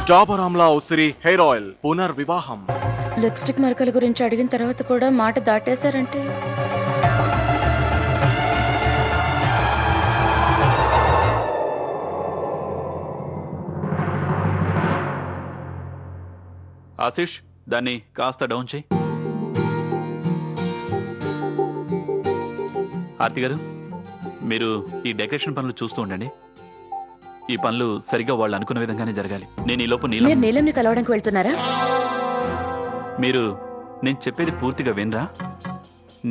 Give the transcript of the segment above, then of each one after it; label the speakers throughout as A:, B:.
A: డాబర్ ఆమ్లా ఉసిరి hair oil పునర్వివాహం.
B: Lipstick మరకల గురించి అడిగిన తర్వాత కూడా మాట దాటేశారంటే
C: ఆశిష్, దాన్ని కాస్త డౌన్ చేయి. ఆర్తి గారు, మీరు ఈ డెకరేషన్ పనులు చూస్తూ ఉండండి. ఈ పనులు సరిగ్గా వాళ్ళు అనుకున్న విధంగానే జరగాలి. నేను ఈ లోపు
B: మీరు నీలంని కలవడానికి వెళ్తున్నారా?
C: మీరు నేను చెప్పేది పూర్తిగా వినరా?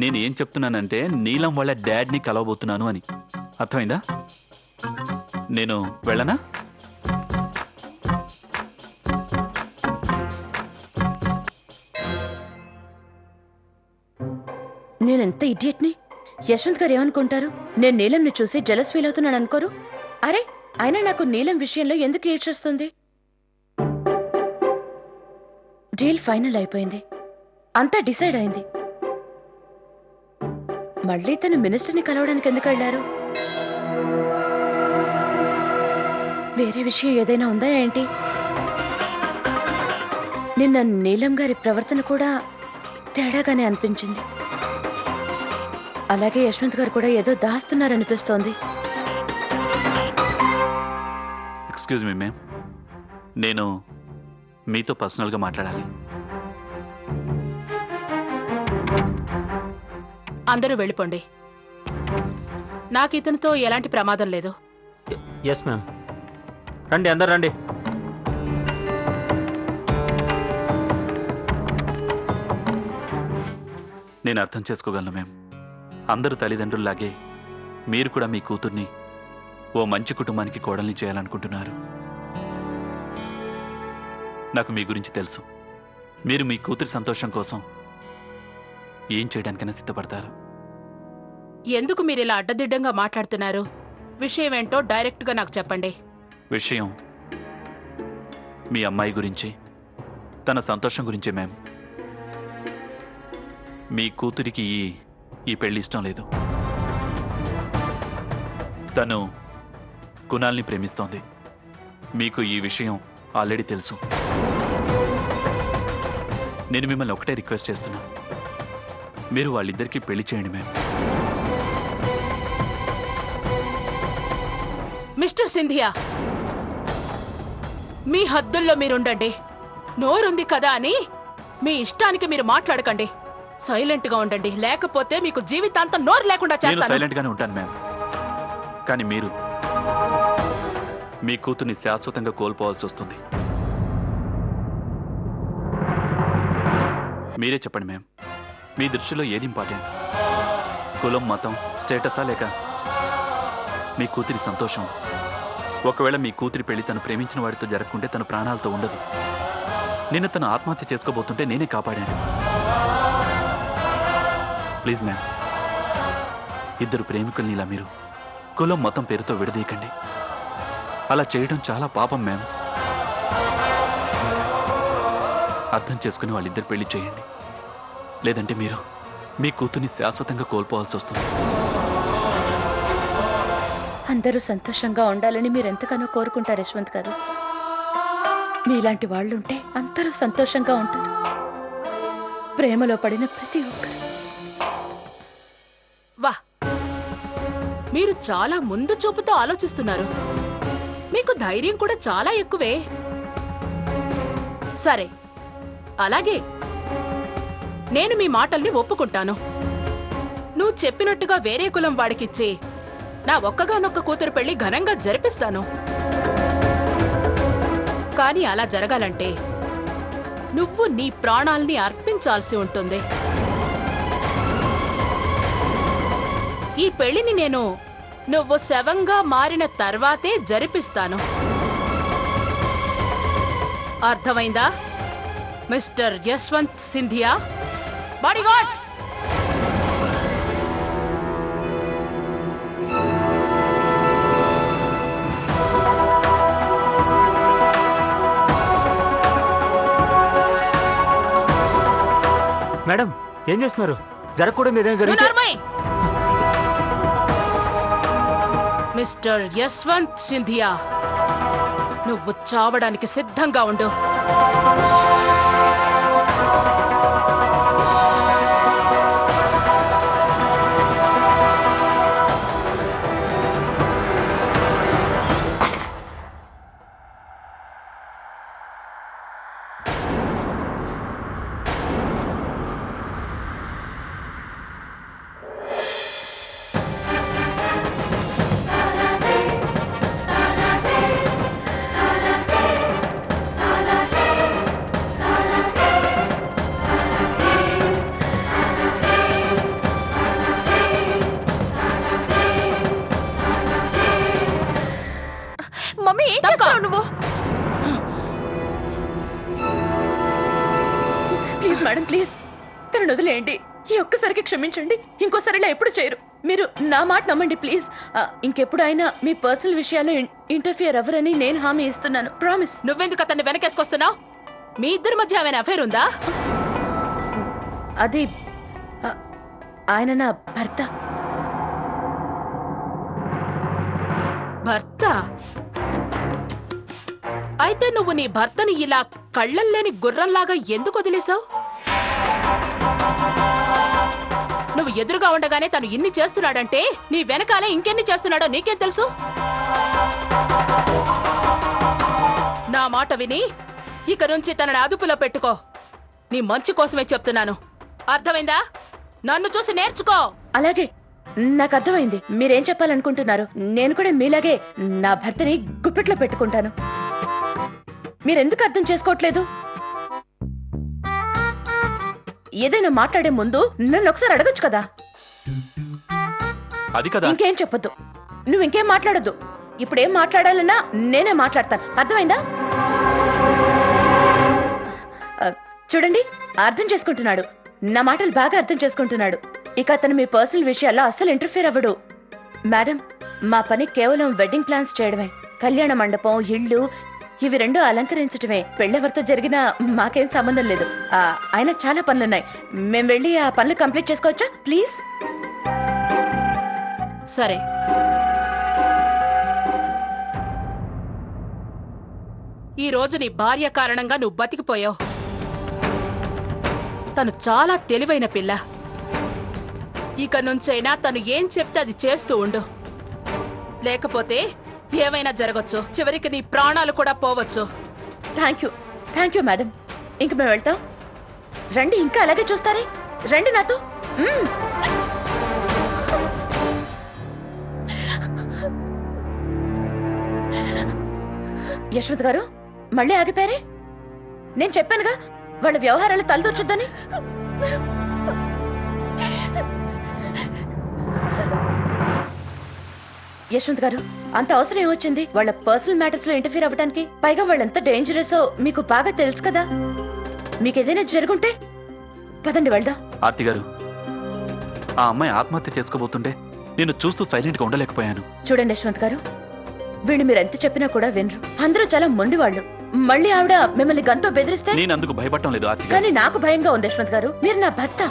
C: నేను ఏం చెప్తున్నానంటే నీలం వాళ్ళ డాడ్ని కలవబోతున్నాను అని. అర్థమైందా? నేను వెళ్ళనా?
B: నేనెంత ఇడియట్ని. యశ్వంత్ గారు ఏమనుకుంటారు? నేను నీలంని చూసి జలస్ ఫీల్ అవుతున్నాను అనుకోరు? అరే, అయినా నాకు నీలం విషయంలో ఎందుకు ఏడ్చేస్తుంది? డీల్ ఫైనల్ అయిపోయింది, అంతా డిసైడ్ అయింది. మళ్ళీ తను మినిస్టర్ని కలవడానికి ఎందుకు వెళ్లారు? వేరే విషయం ఏదైనా ఉందా ఏంటి? నిన్న నీలం గారి ప్రవర్తన కూడా తేడాగానే అనిపించింది. అలాగే యశ్వంత్ గారు కూడా ఏదో దాస్తున్నారనిపిస్తోంది.
C: ఎక్స్క్యూజ్ మీ మ్యామ్, నేను మీతో పర్సనల్గా మాట్లాడాలి.
D: అందరూ వెళ్ళిపోండి. నాకు ఇతనితో ఎలాంటి ప్రమాదం లేదు.
E: Yes ma'am. రండి, అందరు రండి.
C: నేను అర్థం చేసుకోగలను మ్యామ్. అందరూ తల్లిదండ్రుల్లాగే మీరు కూడా మీ కూతుర్ని ఓ మంచి కుటుంబానికి కోడల్ని చేయాలనుకుంటున్నారు. నాకు మీ గురించి తెలుసు. మీరు మీ కూతురి సంతోషం కోసం ఏం చేయడానికైనా సిద్ధపడతారు.
D: ఎందుకు మీరు ఇలా అడ్డదిడ్డంగా మాట్లాడుతున్నారు? విషయం ఏంటో డైరెక్ట్గా నాకు చెప్పండి.
C: విషయం మీ అమ్మాయి గురించి, తన సంతోషం గురించే మ్యామ్. మీ కూతురికి ఈ పెళ్లి ఇష్టం లేదు. తను కునాల్ని ప్రేమిస్తోంది. మీకు ఈ విషయం ఆల్రెడీ తెలుసు. నేను మిమ్మల్ని ఒకటే రిక్వెస్ట్ చేస్తున్నా, మీరు వాళ్ళిద్దరికీ పెళ్లి చేయండి మ్యామ్.
D: మిస్టర్ సింధియా, మీ హద్దుల్లో మీరుండండి. నోరుంది కదా అని మీ ఇష్టానికి మీరు మాట్లాడకండి. సైలెంట్ గా ఉండండి, లేకపోతే మీకు జీవితాంతం నోరు లేకుండా
C: నేను
D: చేస్తాను.
C: సైలెంట్ గానే ఉంటాను మ్యామ్. కానీ మీరు మీ కూతుర్ని శాశ్వతంగా కోల్పోవాల్సి వస్తుంది. మీరే చెప్పండి మ్యామ్, మీ దృష్టిలో ఏది ఇంపార్టెంట్? కులం, మతం, స్టేటసా, లేక మీ కూతురి సంతోషం? ఒకవేళ మీ కూతురి పెళ్లి తను ప్రేమించిన వాడితో జరగకుంటే తన ప్రాణాలతో ఉండదు. నిన్న తను ఆత్మహత్య చేసుకోబోతుంటే నేనే కాపాడాను. ప్లీజ్ మ్యామ్, ఇద్దరు ప్రేమికుల్ని ఇలా మీరు కులం, మతం పేరుతో విడదీయకండి. అలా చేయడం చాలా పాపం మ్యామ్. అర్థం చేసుకుని వాళ్ళిద్దరు పెళ్లి చేయండి. లేదంటే మీరు మీ కూతుర్ని శాశ్వతంగా కోల్పోవాల్సి వస్తుంది.
B: అందరూ సంతోషంగా ఉండాలని మీరెంతగానో కోరుకుంటారు యశ్వంత్ గారు. మీలాంటి వాళ్ళుంటే అందరూ సంతోషంగా ఉంటారు. ప్రేమలో పడిన ప్రతి ఒక్కరు.
D: వా, మీరు చాలా ముందు చూపుతో ఆలోచిస్తున్నారు. మీకు ధైర్యం కూడా చాలా ఎక్కువే. సరే, అలాగే నేను మీ మాటల్ని ఒప్పుకుంటాను. నువ్వు చెప్పినట్టుగా వేరే కులం వాడికిచ్చి నా ఒక్కగానొక్క కూతురు పెళ్లి ఘనంగా జరిపిస్తాను. కానీ అలా జరగాలంటే నువ్వు నీ ప్రాణాల్ని అర్పించాల్సి ఉంటుంది. ఈ పెళ్లిని నేను నువ్వు శవంగా మారిన తర్వాతే జరిపిస్తాను. అర్థమైందా mister Yashwant Scindia? Bodyguards,
E: madam, ఏం చేస్తున్నారు? జరగకూడదు ఏదైనా జరిగితే.
D: మిస్టర్ యశ్వంత్ సింధియా, నువ్వు చావడానికి సిద్ధంగా ఉండు.
B: మమ్మీ ఏం చేస్తున్నావు నువ్వు? ప్లీజ్ మేడం ప్లీజ్, తనను వదిలేయండి. ఈ ఒక్కసారికి క్షమించండి. ఇంకోసారి ఇలా ఎప్పుడు చేయరు. మీరు నా మాట నమ్మండి ప్లీజ్. ఇంకెప్పుడు అయినా మీ పర్సనల్ విషయాల్లో ఇంటర్ఫియర్ అవ్వరని నేను హామీ ఇస్తున్నాను. ప్రామిస్.
D: నువ్వెందుకు అతన్ని వెనకేసుకొస్తున్నావు? మీ ఇద్దరి మధ్య ఏమైనా అఫైర్ ఉందా?
B: అది ఆయన నా భర్త.
D: భర్త? అయితే నువ్వు నీ భర్తని ఇలా కళ్ళల్లేని గుర్రంలాగా ఎందుకు వదిలేశావు? నువ్వు ఎదురుగా ఉండగానే తను ఇన్ని చేస్తున్నాడంటే నీ వెనకాలే ఇంకెన్ని చేస్తున్నాడో నీకేం తెలుసు? నా మాట విని ఇక నుంచి తనని అదుపులో పెట్టుకో. నీ మంచి కోసమే చెప్తున్నాను. అర్థమైందా? నన్ను చూసి నేర్చుకో.
B: అలాగే, నాకు అర్థమైంది మీరేం చెప్పాలనుకుంటున్నారు. నేను కూడా మీలాగే నా భర్తని గుప్పెట్లో పెట్టుకుంటాను. మీరెందుకు అర్థం చేసుకోవట్లేదు? ఏదైనా మాట్లాడే ముందు నన్ను ఒకసారి అడగొచ్చు కదా.
C: అది కదా.
B: ఇంకేం చెప్పొద్దు. నువ్వు ఇంకేం మాట్లాడొద్దు. ఇప్పుడేం మాట్లాడాలన్నా నేనే మాట్లాడతాను. అర్థమైందా? చూడండి, అర్థం చేసుకుంటున్నాడు. నా మాటలు బాగా అర్థం చేసుకుంటున్నాడు. ఇక అతను మీ పర్సనల్ విషయాల్లో అస్సలు ఇంటర్ఫియర్ అవ్వడు. మేడం, మా పని కేవలం వెడ్డింగ్ ప్లాన్స్ చేయడమే. కళ్యాణ మండపం, ఇళ్ళు ఇవి రెండు అలంకరించటమే. పెళ్ళెవరితో జరిగినా మాకేం సంబంధం లేదు. ఆయన చాలా పనులున్నాయి. మేము వెళ్ళి ఆ పనులు కంప్లీట్ చేసుకోవచ్చా ప్లీజ్?
D: సరే. ఈ రోజు నీ భార్య కారణంగా నువ్వు బతికిపోయావు. తను చాలా తెలివైన పిల్ల. ఇక నుంచైనా తను ఏం చెప్తే అది చేస్తూ ఉండు. లేకపోతే ఏమైనా జరగచ్చు. చివరికి నీ ప్రాణాలు కూడా పోవచ్చు.
B: Thank you madam. ఇంక మేము వెళ్తాం. రండి, ఇంకా అలాగే చూస్తారే. రండి నాతో. యశ్వంత్ గారు మళ్ళీ ఆగిపోయారే. నేను చెప్పానుగా వాళ్ళ వ్యవహారాలు తలదూర్చొద్దని. యశ్వంత్ గారు, అంత అవసరం ఏమొచ్చింది వాళ్ళ పర్సనల్ మ్యాటర్స్ లో ఇంటర్ఫీర్ అవ్వడానికి? పైగా వాళ్ళెంత డేంజరసో మీకు బాగా తెలుసు కదా. మీకేదైనా జరుగుంటే పదండి వెళ్దాం.
C: ఆర్తి గారు, ఆ అమ్మాయి ఆత్మహత్య చేసుకోబోతుంటే నేను చూస్తూ సైలెంట్ గా ఉండలేకపోయాను.
B: చూడండి యశ్వంత్ గారు, వీళ్ళు మీరెంత చెప్పినా కూడా వినరు. అందరూ చాలా మొండివాళ్ళు. మళ్ళీ ఆవిడ మిమ్మల్ని గంతో బెదిరిస్తే?
C: నేను అందుకు భయపడటం లేదు ఆర్తి గారు.
B: కానీ నాకు భయంగా ఉంది యశ్వంత్ గారు. మీరు నా భర్త.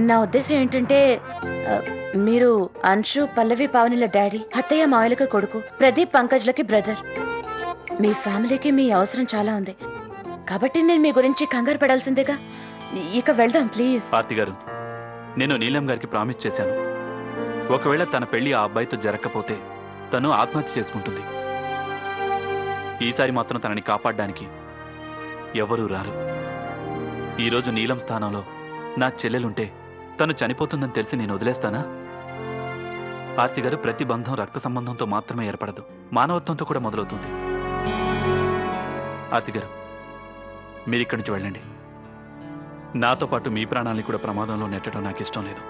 B: నా ఉద్దేశం ఏంటంటే, మీరు అంశు, పల్లవి, పావనిల డాడీ, అత్తయ్య మావయ్యలకు కొడుకు, ప్రదీప్ పంకజ్లకి బ్రదర్. మీ ఫ్యామిలీకి మీ అవసరం చాలా ఉంది. కాబట్టి నేను మీ గురించి కంగారు పడాల్సిందేగా. ఇక వెళ్దాం ప్లీజ్.
C: ఆర్తి గారు, నేను నీలం గారికి ప్రామిస్ చేశాను. ఒకవేళ తన పెళ్లి ఆ అబ్బాయితో జరగకపోతే తను ఆత్మహత్య చేసుకుంటుంది. ఈసారి మాత్రం తనని కాపాడడానికి ఎవరూ రారు. ఈరోజు నీలం స్థానంలో నా చెల్లెలుంటే తను చనిపోతుందని తెలిసి నేను వదిలేస్తానా? ఆర్తి గారు, ప్రతి బంధం రక్త సంబంధంతో మాత్రమే ఏర్పడదు, మానవత్వంతో కూడా మొదలవుతుంది. ఆర్తి గారు, మీరిక్కడి నుంచి వెళ్ళండి. నాతో పాటు మీ ప్రాణాలని కూడా ప్రమాదంలో నెట్టడం నాకు ఇష్టం లేదు.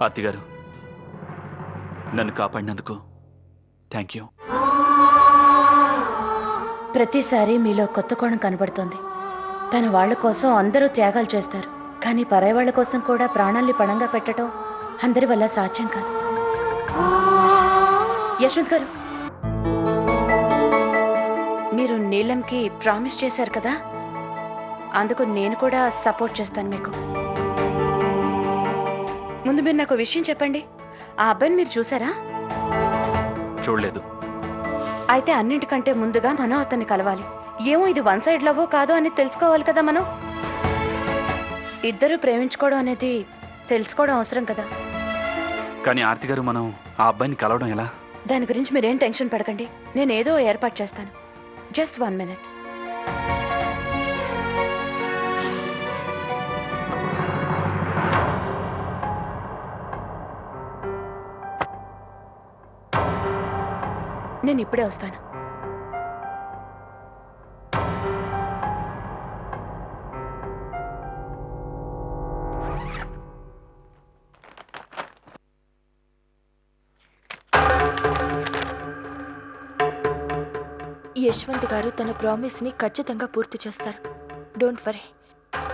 C: ఆర్తి గారు, నన్ను కాపాడినందుకు థ్యాంక్ యూ.
B: ప్రతిసారి మీలో కొత్త కోణం కనబడుతోంది. తన వాళ్ల కోసం అందరూ త్యాగాలు చేస్తారు, కానీ పరాయి వాళ్ల కోసం కూడా ప్రాణాల్ని పణంగా పెట్టడం అందరి వల్ల సాధ్యం కాదు. యశ్వంత్ గారు, మీరు నీలంకి ప్రామిస్ చేశారు కదా, అందుకు నేను కూడా సపోర్ట్ చేస్తాను మీకు. ముందు మీరు నాకు విషయం చెప్పండి. ఆ అబ్బాయిని మీరు చూసారా?
C: చూడలేదు.
B: అయితే అన్నింటికంటే ముందుగా మనం అతన్ని కలవాలి. ఏమో ఇది వన్ సైడ్ లవ్వో కాదో అని తెలుసుకోవాలి కదా మనం. ఇద్దరు ప్రేమించుకోవడం అనేది తెలుసుకోవడం అవసరం కదా.
C: కానీ ఆర్తి గారు, మనం ఆ అబ్బాయిని కలవడం ఎలా?
B: దాని గురించి మీరేం టెన్షన్ పడకండి. నేను ఏదో ఏర్పాటు చేస్తాను. Just 1 minute. నేను ఇప్పుడే వస్తాను.
F: యశ్వంత్ గారు తన ప్రామిస్ని ఖచ్చితంగా పూర్తి చేస్తారు. Don't worry.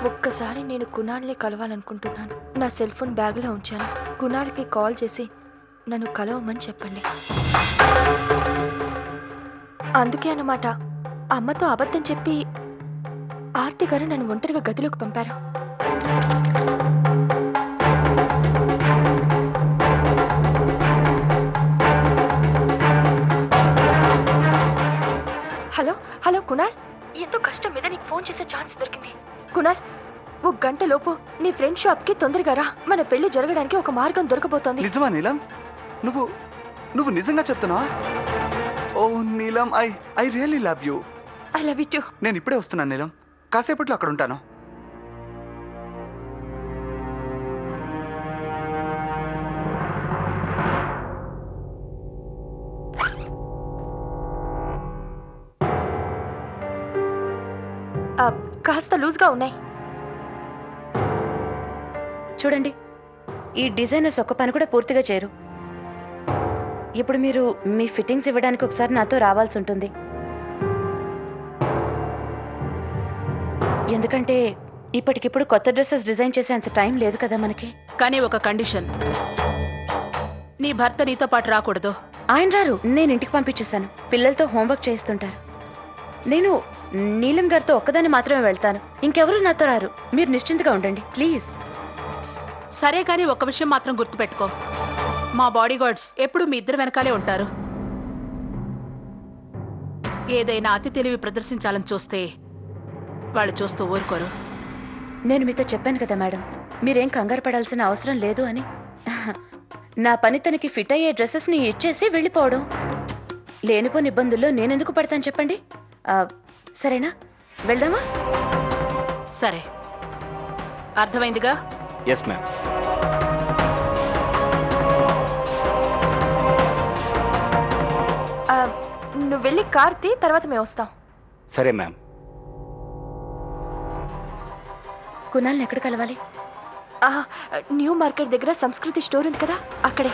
F: ఒక్కసారి నేను కునాల్ని కలవాలనుకుంటున్నాను. నా సెల్ ఫోన్ బ్యాగ్లో ఉంచాను. కునాల్కి కాల్ చేసి నన్ను కలవమని చెప్పండి. అందుకే అన్నమాట అమ్మతో అబద్ధం చెప్పి ఆర్తి గారు నన్ను ఒంటరిగా గదిలోకి పంపారు. హలో హలో కునాల్, ఎంతో కష్టం మీద నీకు ఫోన్ చేసే ఛాన్స్ దొరికింది. కునాల్, 1 గంట లోపు నీ ఫ్రెండ్ షాప్కి తొందరగా రా. మన పెళ్లి జరగడానికి ఒక మార్గం దొరకబోతోంది.
G: నిజమా నీలం? నువ్వు నిజంగా చెప్తున్నావా? ఓ నీలం, I really love you.
F: I love you two.
G: నేను ఇప్పుడే వస్తున్నాను నీలం. కాసేపట్లో అక్కడ ఉంటాను.
F: కాస్త లూజ్గా ఉన్నాయి.
B: చూడండి, ఈ డిజైనర్స్ ఒక్క పని కూడా పూర్తిగా చేయరు. ఇప్పుడు మీరు మీ ఫిట్టింగ్స్ ఇవ్వడానికి ఒకసారి నాతో రావాల్సి ఉంటుంది. ఎందుకంటే ఇప్పటికిప్పుడు కొత్త డ్రెస్సెస్ డిజైన్ చేసే అంత టైం లేదు కదా మనకి.
D: కానీ ఒక కండిషన్, నీ భర్త నీతో పాటు రాకూడదు.
B: ఆయన రారు, నేను ఇంటికి పంపించేస్తాను. పిల్లలతో హోంవర్క్ చేస్తుంటారు. నేను నీలం గారితో ఒక్కదాన్ని మాత్రమే వెళ్తాను. ఇంకెవరూ నాతో రారు. మీరు నిశ్చింతగా ఉండండి ప్లీజ్.
D: సరే, కానీ ఒక్క విషయం మాత్రం గుర్తుపెట్టుకో, మా బాడీ గార్డ్స్ ఎప్పుడు మీ ఇద్దరు వెనకాలే ఉంటారు. ఏదైనా అతి తెలివి ప్రదర్శించాలని చూస్తే వాళ్ళు చూస్తూ ఊరుకోరు.
B: నేను మీతో చెప్పాను కదా మేడం, మీరేం కంగారు పడాల్సిన అవసరం లేదు అని. నా పని తనకి ఫిట్ అయ్యే డ్రెస్సెస్ని ఇచ్చేసి వెళ్ళిపోవడం. లేనిపోని ఇబ్బందుల్లో నేనెందుకు పడతాను చెప్పండి. సరేనా, వెళ్దామా?
D: సరే, అర్థమైందిగా?
E: Yes ma'am.
F: నువ్వు వెళ్ళి కార్తీ, తర్వాత మేము వస్తాం.
E: సరే మ్యామ్.
B: కునాల్ని ఎక్కడ కలవాలి?
F: న్యూ మార్కెట్ దగ్గర సంస్కృతి స్టోర్ ఉంది కదా, అక్కడే.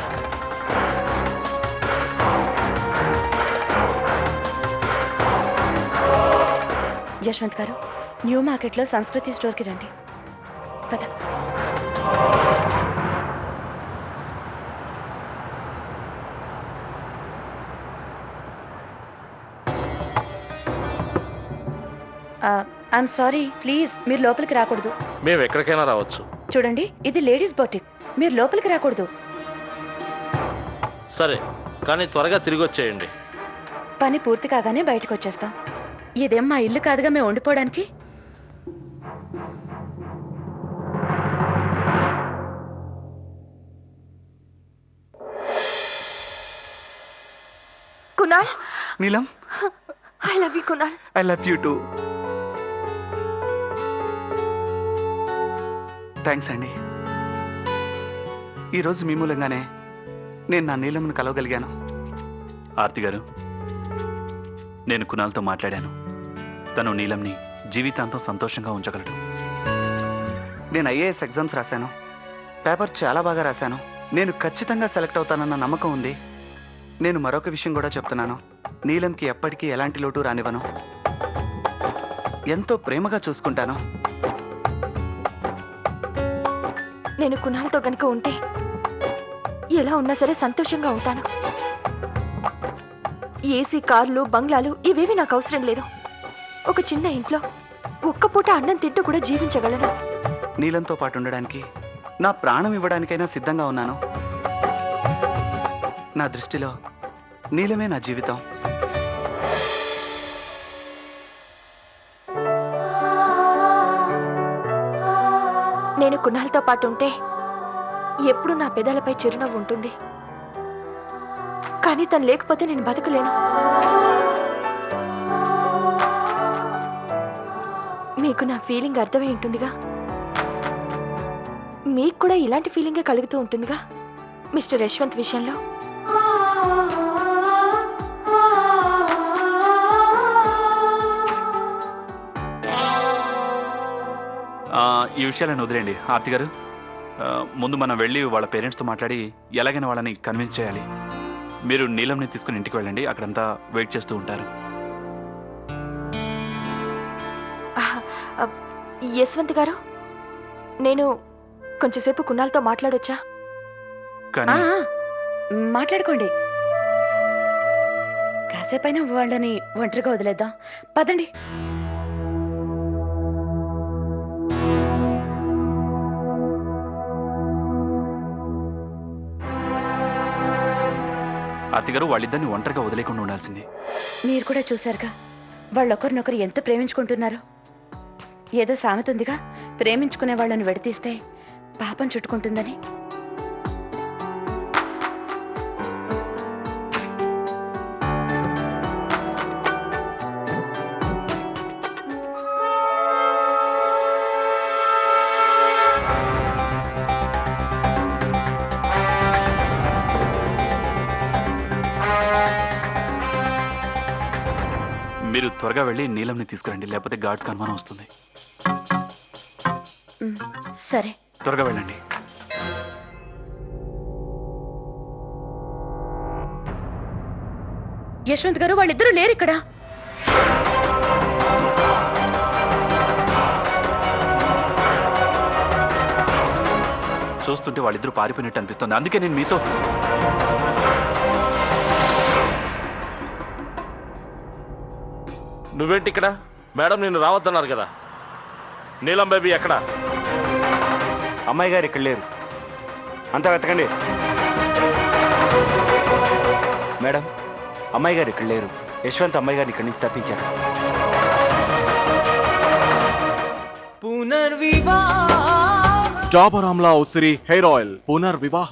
B: యశ్వంత్ గారు, న్యూ మార్కెట్లో సంస్కృతి స్టోర్కి రండి. పద. ఐఎమ్ సారీ, ప్లీజ్ మీరు లోపలికి రాకూడదు.
H: మేము ఎక్కడికైనా రావచ్చు.
B: చూడండి, ఇది లేడీస్ బొటిక్. మీరు లోపలికి రాకూడదు.
H: సరే, కానీ త్వరగా తిరిగి వచ్చేయండి.
B: పని పూర్తి కాగానే బయటకు వచ్చేస్తాం. ఇదేం మా ఇల్లు కాదుగా మేము ఉండిపోవడానికి.
F: కునాల్,
G: నీలం,
F: I love you Kunal.
G: I love you two. Thanks అండి. ఈరోజు మీ మూలంగానే నేను నా నీలంను కలవగలిగాను.
C: ఆర్తి గారు, నేను కునాల్తో మాట్లాడాను. తను నీలంని జీవితాంతం సంతోషంగా ఉంచగలడు.
G: నేను ఐఏఎస్ ఎగ్జామ్స్ రాశాను. పేపర్ చాలా బాగా రాశాను. నేను ఖచ్చితంగా సెలెక్ట్ అవుతానన్న నమ్మకం ఉంది. నేను మరొక విషయం కూడా చెప్తున్నాను. నీలంకి ఎప్పటికీ ఎలాంటి లోటు రానివ్వను. ఎంతో ప్రేమగా చూసుకుంటాను.
F: నేను కునాల్తో గనుక ఉంటే ఎలా ఉన్నా సరే సంతోషంగా ఉంటాను. ఏసీ కార్లు, బంగ్లాలు ఇవేవి నాకు అవసరం లేదు. ఒక చిన్న ఇంట్లో ఒక్క పూట అన్నం తింటూ కూడా జీవించగలను.
G: నీలంతో పాటు ఉండడానికి నా ప్రాణం ఇవ్వడానికైనా సిద్ధంగా ఉన్నాను. నా దృష్టిలో నీలమే నా జీవితం.
F: నేను కునాల్తో పాటు ఉంటే ఎప్పుడు నా పెదాలపై చిరునవ్వు ఉంటుంది. కానీ తను లేకపోతే నేను బతకలేను. మీకు నా ఫీలింగ్ అర్థమై ఉంటుందిగా. మీకు కూడా ఇలాంటి ఫీలింగే కలుగుతూ ఉంటుందిగా మిస్టర్ యశ్వంత్ విషయంలో.
C: ఈ విషయాలను వదిలేండి ఆర్తి గారు. ముందు మనం వెళ్ళి వాళ్ళ పేరెంట్స్తో మాట్లాడి ఎలాగైనా వాళ్ళని కన్విన్స్ చేయాలి. మీరు నీలంని తీసుకుని ఇంటికి వెళ్ళండి, అక్కడంతా వెయిట్ చేస్తూ ఉంటారు.
F: యశ్వంత్ గారు, నేను కొంచెంసేపు కునాల్తో మాట్లాడొచ్చా?
C: కానీ
B: మాట్లాడుకోండి. కాసేపైనా వాళ్ళని ఒంటరిగా వదిలేద్దాం. పదండి.
C: ఆర్తి గారు, వాళ్ళిద్దరిని ఒంటరిగా వదిలేకుండా ఉండాల్సింది.
B: మీరు కూడా చూశారుగా వాళ్ళొకరినొకరు ఎంత ప్రేమించుకుంటున్నారో. ఏదో సామెత ఉందిగా, ప్రేమించుకునే వాళ్ళని విడతీస్తే పాపం చుట్టుకుంటుందని.
C: మీరు త్వరగా వెళ్ళి నీలంని తీసుకురండి, లేకపోతే గార్డ్స్కి అనుమానం వస్తుంది.
B: సరే,
C: త్వరగా వెళ్ళండి.
B: యశ్వంత్ గారు, వాళ్ళిద్దరూ లేరు ఇక్కడ.
C: చూస్తుంటే వాళ్ళిద్దరూ పారిపోయినట్టు అనిపిస్తుంది. అందుకే నేను మీతో
H: నువ్వేంటి ఇక్కడ? మేడం నిన్ను రావద్దన్నారు కదా. నీలం బేబీ ఎక్కడ?
I: అమ్మాయి గారు ఇక్కడ లేరు, అంతా వెతకండి. మేడం, అమ్మాయి గారు ఇక్కడ లేరు. యశ్వంత్ అమ్మాయి గారిని ఇక్కడి నుంచి తప్పించారు.
A: డాబర్ ఆమ్లా ఉసిరి హెయిర్ ఆయిల్ పునర్వివాహ